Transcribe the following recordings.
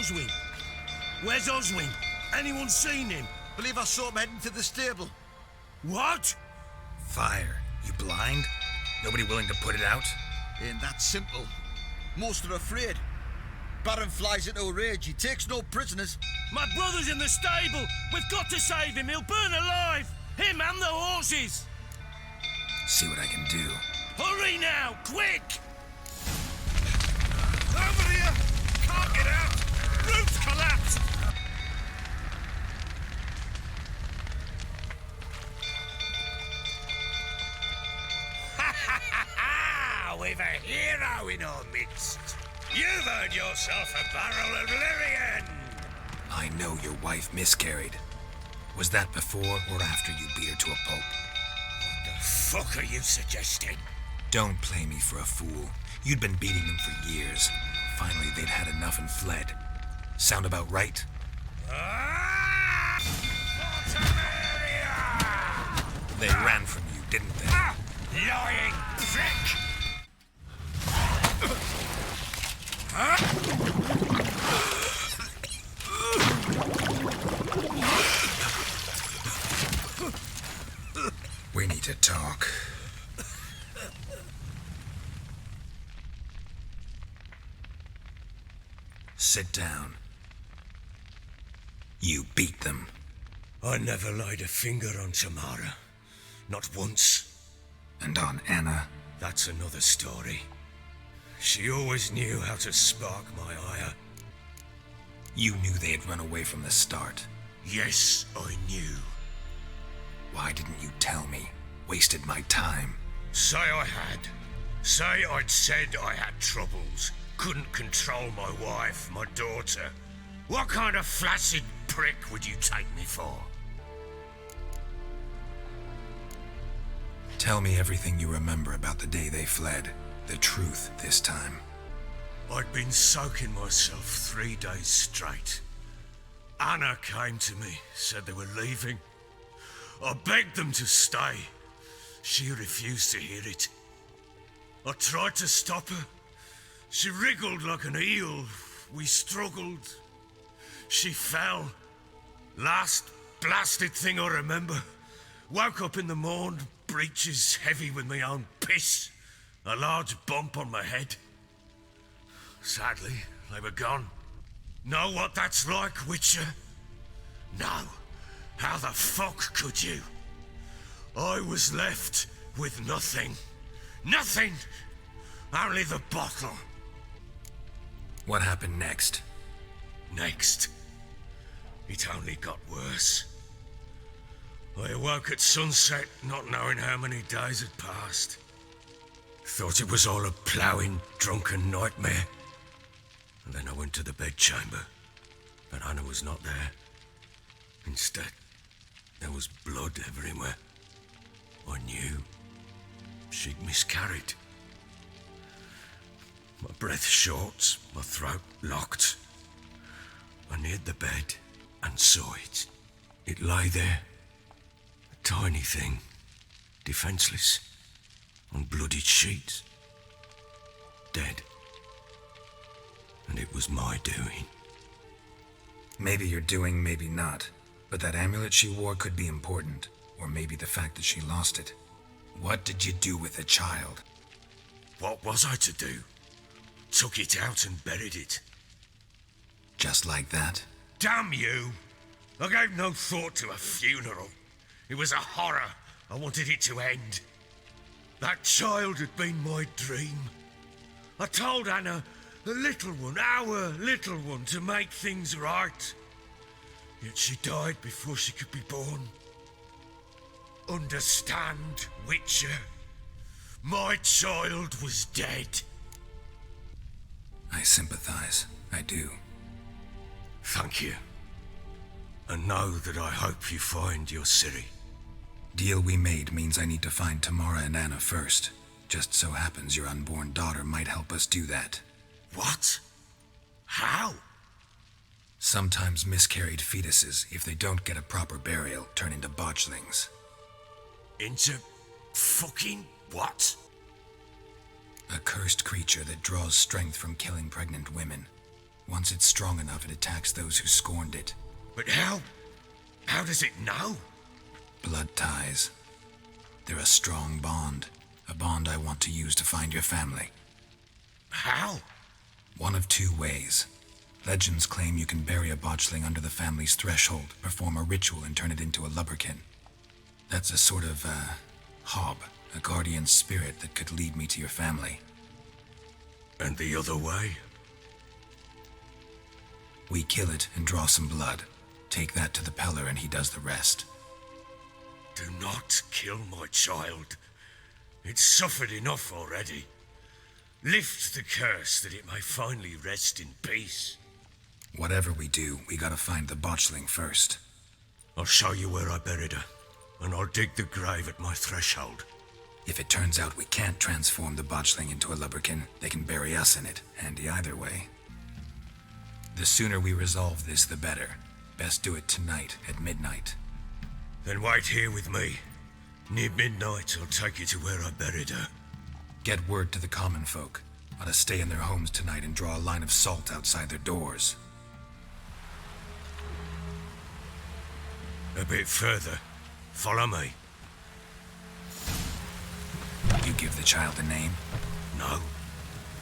Oswin? Where's Oswin? Anyone seen him? Believe I saw him heading to the stable. What? Fire. You blind? Nobody willing to put it out? Ain't that simple. Most are afraid. Baron flies into a rage. He takes no prisoners. My brother's in the stable. We've got to save him. He'll burn alive. Him and the horses. See what I can do. Hurry now, quick! Over here! Can't get out! Roof's collapsed! Ha ha ha ha! We've a hero in our midst. You've earned yourself a barrel of Lyrian! I know your wife miscarried. Was that before or after you beat her to a pulp? What the fuck are you suggesting? Don't play me for a fool. You'd been beating them for years. Finally, they'd had enough and fled. Sound about right? Ah! Fortamaria! They ran from you, didn't they? Ah! Lying prick! We need to talk. Sit down. You beat them. I never laid a finger on Tamara. Not once. And on Anna? That's another story. She always knew how to spark my ire. You knew they had run away from the start. Yes, I knew. Why didn't you tell me? Wasted my time. Say I had. Say I'd said I had troubles. Couldn't control my wife, my daughter. What kind of flaccid prick would you take me for? Tell me everything you remember about the day they fled. The truth this time. I'd been soaking myself 3 days straight. Anna came to me, said they were leaving. I begged them to stay. She refused to hear it. I tried to stop her. She wriggled like an eel. We struggled. She fell. Last blasted thing I remember. Woke up in the morn, breeches heavy with my own piss. A large bump on my head. Sadly, they were gone. Know what that's like, Witcher? No. How the fuck could you? I was left with nothing. Nothing! Only the bottle. What happened next? Next, it only got worse. I awoke at sunset, not knowing how many days had passed. Thought it was all a ploughing, drunken nightmare. And then I went to the bedchamber, but Anna was not there. Instead, there was blood everywhere. I knew she'd miscarried. My breath short, my throat locked. I neared the bed and saw it. It lay there, a tiny thing, defenseless, on bloodied sheets, dead. And it was my doing. Maybe you're doing, maybe not. But that amulet she wore could be important. Or maybe the fact that she lost it. What did you do with the child? What was I to do? Took it out and buried it. Just like that? Damn you! I gave no thought to a funeral. It was a horror. I wanted it to end. That child had been my dream. I told Anna, the little one, our little one, to make things right. Yet she died before she could be born. Understand, Witcher? My child was dead. I sympathize. I do. Thank you. And know that I hope you find your Ciri. Deal we made means I need to find Tamara and Anna first. Just so happens your unborn daughter might help us do that. What? How? Sometimes miscarried fetuses, if they don't get a proper burial, turn into botchlings. Into fucking what? A cursed creature that draws strength from killing pregnant women. Once it's strong enough, it attacks those who scorned it. But how? How does it know? Blood ties. They're a strong bond. A bond I want to use to find your family. How? One of two ways. Legends claim you can bury a botchling under the family's threshold, perform a ritual, and turn it into a lubberkin. That's a sort of, hob, a guardian spirit that could lead me to your family. And the other way? We kill it and draw some blood. Take that to the Peller and he does the rest. Do not kill my child. It's suffered enough already. Lift the curse that it may finally rest in peace. Whatever we do, we gotta find the botchling first. I'll show you where I buried her, and I'll dig the grave at my threshold. If it turns out we can't transform the botchling into a lubberkin, they can bury us in it. Handy either way. The sooner we resolve this, the better. Best do it tonight at midnight. Then wait here with me. Near midnight, I'll take you to where I buried her. Get word to the common folk. Ought to stay in their homes tonight and draw a line of salt outside their doors. A bit further. Follow me. You give the child a name? No.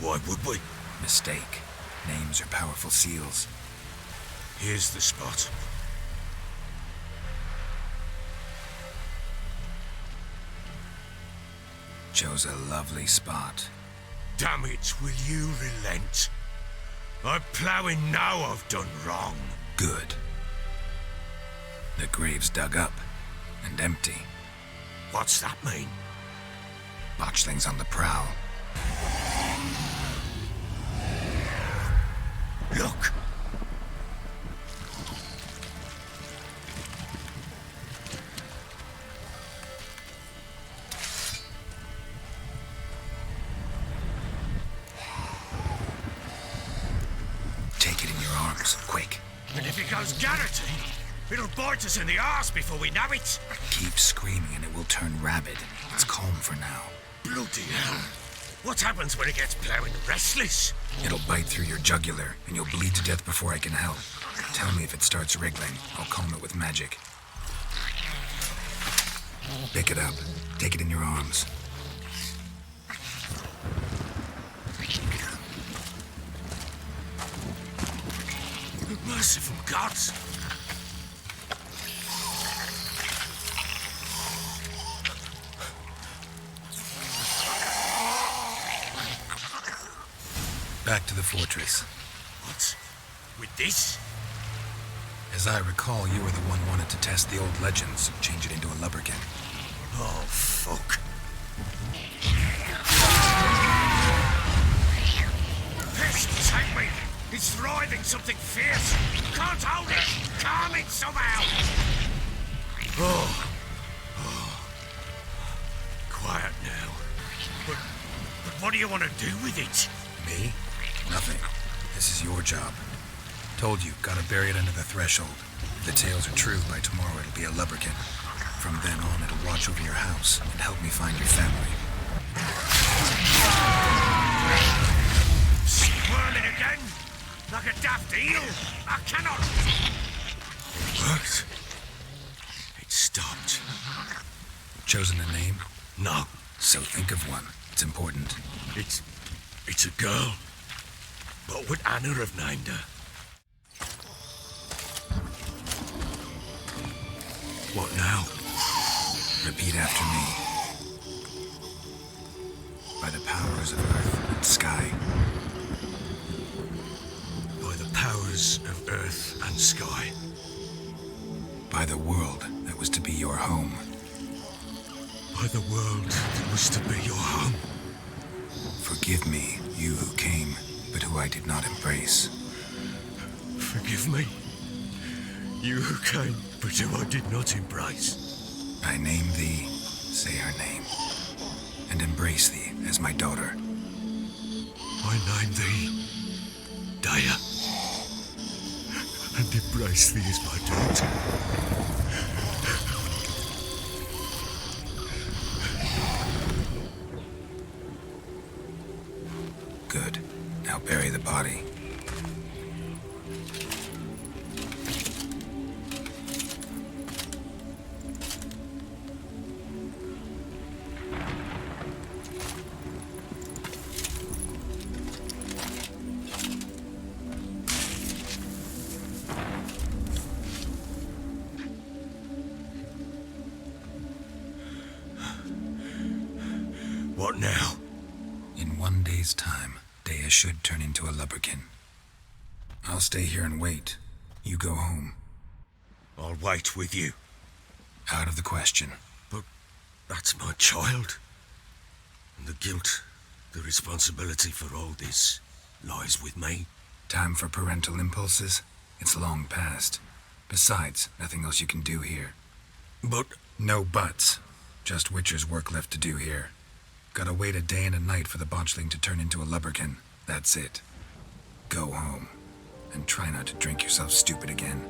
Why would we? Mistake. Names are powerful seals. Here's the spot. Chose a lovely spot. Damn it, will you relent? I'm ploughing now I've done wrong. Good. The grave's dug up and empty. What's that mean? Botchling's on the prowl. Look! Take it in your arms, quick. And if it goes garroting, it'll bite us in the arse before we know it. Keep screaming and it will turn rabid. It's calm for now. Bloody hell. What happens when it gets ploughing restless? It'll bite through your jugular, and you'll bleed to death before I can help. Tell me if it starts wriggling. I'll calm it with magic. Pick it up. Take it in your arms. Merciful gods! Back to the fortress. What? With this? As I recall, you were the one wanted to test the old legends, change it into a lubberkin. Oh, fuck. Pest, take me! It's thriving something fierce! Can't hold it! Calm it somehow! Oh. Quiet now. But what do you want to do with it? Me? Nothing. This is your job. Told you, gotta bury it under the threshold. If the tales are true, by tomorrow it'll be a lubberkin. From then on, it'll watch over your house and help me find your family. Squirming again? Like a daft eel? I cannot... It worked. It stopped. Chosen a name? No. So think of one. It's important. It's a girl. What would Anna have named her? What now? Repeat after me. By the powers of earth and sky. By the powers of earth and sky. By the world that was to be your home. By the world that was to be your home. Forgive me, you who came, but who I did not embrace. Forgive me. You who came, but who I did not embrace. I name thee, say her name, and embrace thee as my daughter. I name thee Daya, and embrace thee as my daughter. Good. Now bury the body. What now? In 1 day's time, Dea should turn into a lubberkin. I'll stay here and wait. You go home. I'll wait with you. Out of the question. But that's my child. And the guilt, the responsibility for all this lies with me. Time for parental impulses? It's long past. Besides, nothing else you can do here. But No buts. Just Witcher's work left to do here. Gotta wait a day and a night for the botchling to turn into a lubberkin. That's it. Go home. And try not to drink yourself stupid again.